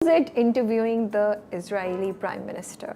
it interviewing the Israeli Prime Minister?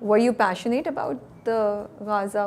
Were you passionate about the Gaza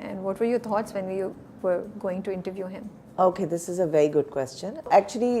And what were your thoughts when you were going to interview him? Okay, this is a very good question. Actually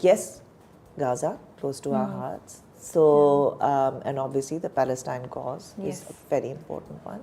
yes, Gaza close to our hearts. So and obviously the Palestine cause is a very important one.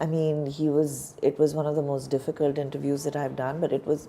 I mean, it was one of the most difficult interviews that I've done, but it was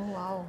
Wow,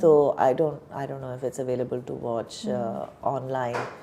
so I don't know if it's available to watch online.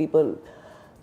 people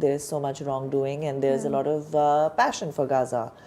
there is so much wrongdoing and there is a lot of passion for Gaza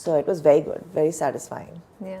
So it was very good, very satisfying. Yeah,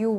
you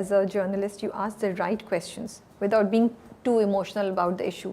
as a journalist you ask the right questions without being too emotional about the issue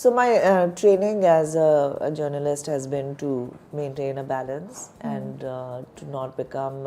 So my training as a journalist has been to maintain a balance and to not become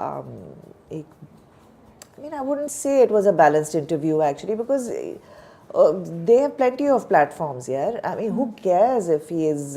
I mean, I wouldn't say it was a balanced interview actually, because they have plenty of platforms here. I mean, who cares if he is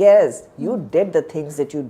cares? You did the things that you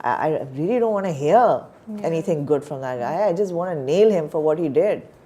I really don't want to hear anything good from that guy. I just want to nail him for what he did.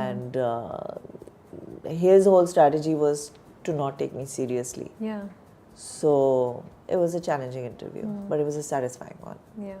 and his whole strategy was to not take me seriously. Yeah. So it was a challenging interview, but it was a satisfying one. Yeah.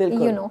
You know,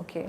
okay.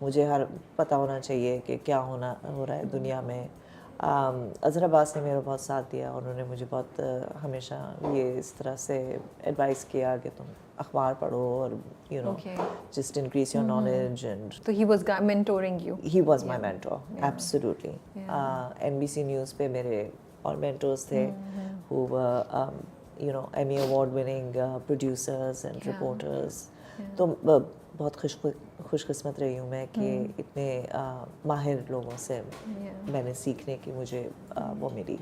مجھے ہر پتہ ہونا چاہیے کہ کیا ہو رہا ہے دنیا میں. اظہر عباس نے میرا بہت ساتھ دیا, انہوں نے مجھے بہت ہمیشہ یہ اس طرح سے ایڈوائس کیا کہ تم اخبار پڑھو اور you know just increase your knowledge. And So he was mentoring you. he was my mentor, absolutely. NBC News پہ میرے اور mentors تھے who were you know Emmy award winning producers and reporters. تو بہت خوش قسمت رہی ہوں میں کہ اتنے ماہر لوگوں سے میں نے سیکھنے کی مجھے وہ ملی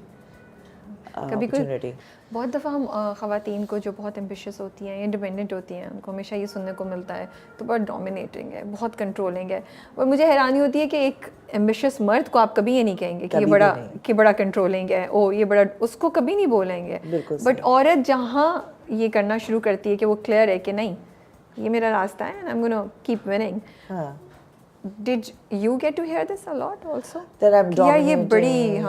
کبھی opportunity. بہت دفعہ ہم خواتین کو جو بہت ایمبیشیس ہوتی ہیں, انڈیپینڈنٹ ہوتی ہیں, ان کو ہمیشہ یہ سننے کو ملتا ہے تو بہت ڈومینیٹنگ ہے, بہت کنٹرولنگ ہے. اور مجھے حیرانی ہوتی ہے کہ ایک ایمبیشیس مرد کو آپ کبھی یہ نہیں کہیں گے کہ یہ بڑا کنٹرولنگ ہے, او یہ بڑا, اس کو کبھی نہیں بولیں گے. بٹ عورت جہاں یہ کرنا شروع کرتی ہے کہ وہ کلیئر ہے کہ نہیں یہ میرا راستہ ہے, and I'm going to keep winning. Did you get to hear this a lot also? That I'm dominating, یہ بڑی,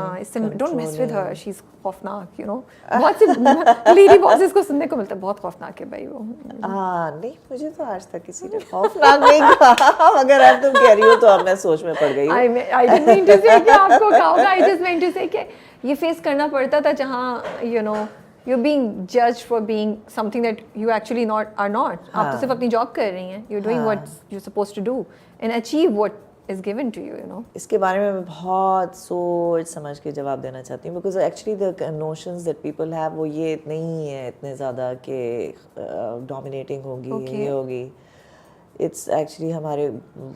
don't mess with her, she's خوفناک, you know. بہت سی لیڈی باسز کو سننے کو ملتا ہے بہت خوفناک ہے بھائی وہ. نہیں, مجھے تو آج تک کسی نے خوفناک نہیں کہا, اگر اب تم کہہ رہی ہو تو اب میں سوچ میں پڑ گئی ہوں. I didn't mean to say کہ آپ کو کہا ہوگا, I just meant to say کہ یہ فیس کرنا پڑتا تھا جہاں you know you're being judged for being something that you actually are not. آپ تو صرف اپنی جاب کر رہی ہیں, you're doing what you're supposed to do and achieve what is given to you, you know. اس کے بارے میں بہت سوچ سمجھ کے جواب دینا چاہتی ہوں, because actually the notions that people have وہ یہ نہیں ہے اتنے زیادہ کہ dominating ہوگی, یہ ہوگی. اٹس ایکچولی ہمارے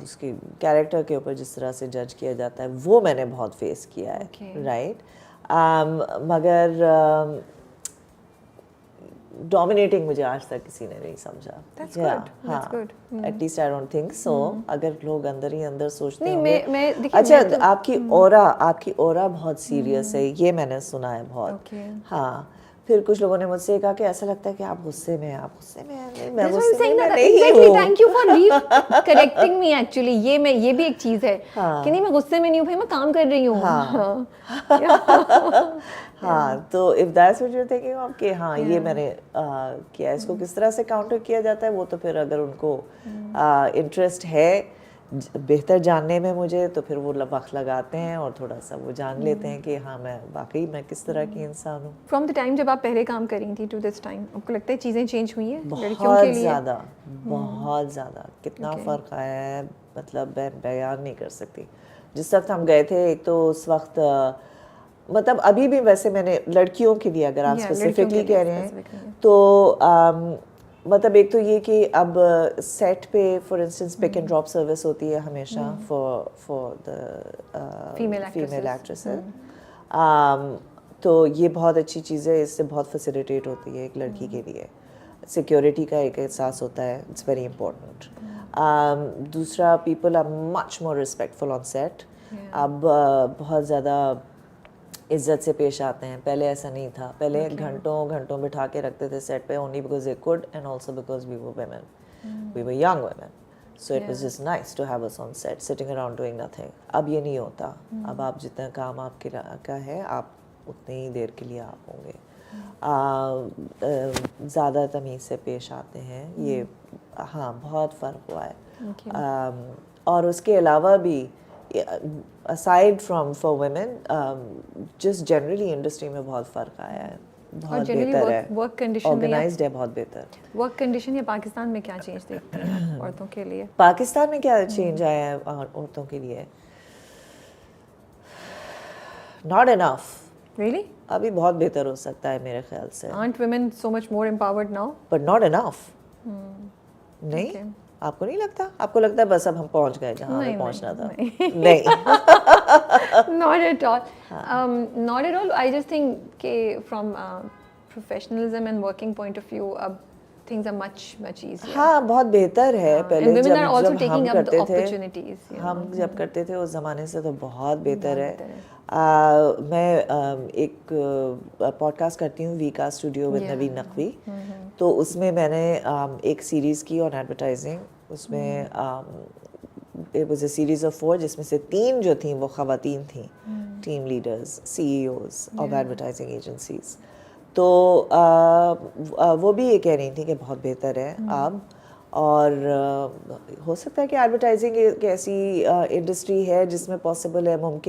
اس کی کیریکٹر کے اوپر جس طرح سے جج کیا جاتا ہے وہ میں نے بہت فیس کیا ہے, رائٹ. مگر ڈومینیٹنگ مجھے آج تک کسی نے نہیں سمجھا. ہاں, at least I don't think so. اگر لوگ اندر ہی اندر سوچتے ہیں اچھا آپ کی اورا بہت سیریس ہے, یہ میں نے سنا ہے بہت. ہاں, پھر کچھ لوگوں نے مجھ سے کہا کہ ایسا لگتا ہے کہ آپ غصے میں ہیں. میں غصے میں نہیں ہوں. Thank you for correcting me. Actually یہ بھی ایک چیز ہے کہ نہیں میں غصے میں نہیں ہوں بھائی, میں کام کر رہی ہوں. ہاں, تو if that's what you are thinking of کہ ہاں یہ میں نے کیا, اس کو کس طرح سے کاؤنٹر کیا جاتا ہے وہ تو پھر اگر ان کو انٹرسٹ ہے بہتر جاننے میں مجھے تو پھر وہ وقت لگاتے ہیں اور تھوڑا سا وہ جان لیتے ہیں کہ ہاں میں واقعی میں کس طرح کی انسان ہوں. فرام دا ٹائم جب آپ پہلے کام کر رہی تھی ٹو دس ٹائم آپ کو لگتا ہے چیزیں چینج ہوئی ہیں بہت زیادہ, بہت زیادہ. کتنا فرق آیا ہے مطلب میں بیان نہیں کر سکتی. جس وقت ہم گئے تھے ایک تو اس وقت مطلب ابھی بھی ویسے میں نے لڑکیوں کے لیے اگر آپ اسپیسیفکلی کہہ رہے ہیں تو مطلب ایک تو یہ کہ اب سیٹ پہ for instance pick and drop service ہوتی ہے ہمیشہ فار دا فیمیل ایکٹریسز. تو یہ بہت اچھی چیز ہے, اس سے بہت فیسیلیٹیٹ ہوتی ہے ایک لڑکی کے لیے. سیکیورٹی کا ایک احساس ہوتا ہے, اٹس ویری امپورٹنٹ. دوسرا people are much more respectful on set. اب بہت زیادہ عزت سے پیش آتے ہیں, پہلے ایسا نہیں تھا. پہلے گھنٹوں بٹھا کے رکھتے تھے سیٹ پہ only because they could and also because we were women, we were young women. So it was just nice to have us on set sitting around doing nothing. اب یہ نہیں ہوتا. اب آپ جتنا کام آپ کا ہے آپ اتنی ہی دیر کے لیے آپ ہوں گے. زیادہ تمیز سے پیش آتے ہیں. یہ ہاں بہت فرق ہوا ہے. اور اس کے علاوہ بھی aside from for women just generally industry میں بہت فرق آیا ہے, بہت بہتر ہے, آرگنائزڈ ہے, بہت بہتر. ورک کنڈیشن یا پاکستان میں کیا چینج دیکھتے ہیں عورتوں کے لیے؟ پاکستان میں کیا چینج آیا ہے عورتوں کے لیے؟ not enough. Really? ابھی بہت بہتر ہو سکتا ہے میرے خیال سے. Aren't women so much more empowered now? But not enough. نہیں, آپ کو نہیں لگتا؟ آپ کو لگتا ہے بس اب ہم پہنچ گئے جہاں ہمیں پہنچنا تھا؟ نہیں. Not at all. Not at all. I just think کہ from professionalism and working point of view اب things are much easier. ہاں بہت بہتر ہے. پہلے جب ہم کرتے تھے, ہم جب کرتے تھے اس زمانے سے تو بہت بہتر ہے. میں ایک پوڈ کاسٹ کرتی ہوں ویکا اسٹوڈیو ود نوین نقوی, تو اس میں میں نے ایک سیریز کی آن ایڈورٹائزنگ. اس میں it was a series of 4 جس میں سے 3 جو تھیں وہ خواتین تھیں, team leaders, CEOs of advertising agencies. تو وہ بھی یہ کہہ رہی تھیں کہ بہت بہتر ہے اب. اور ہو سکتا ہے کہ ایڈورٹائزنگ ایک ایسی انڈسٹری ہے جس میں پاسبل ہے ممکن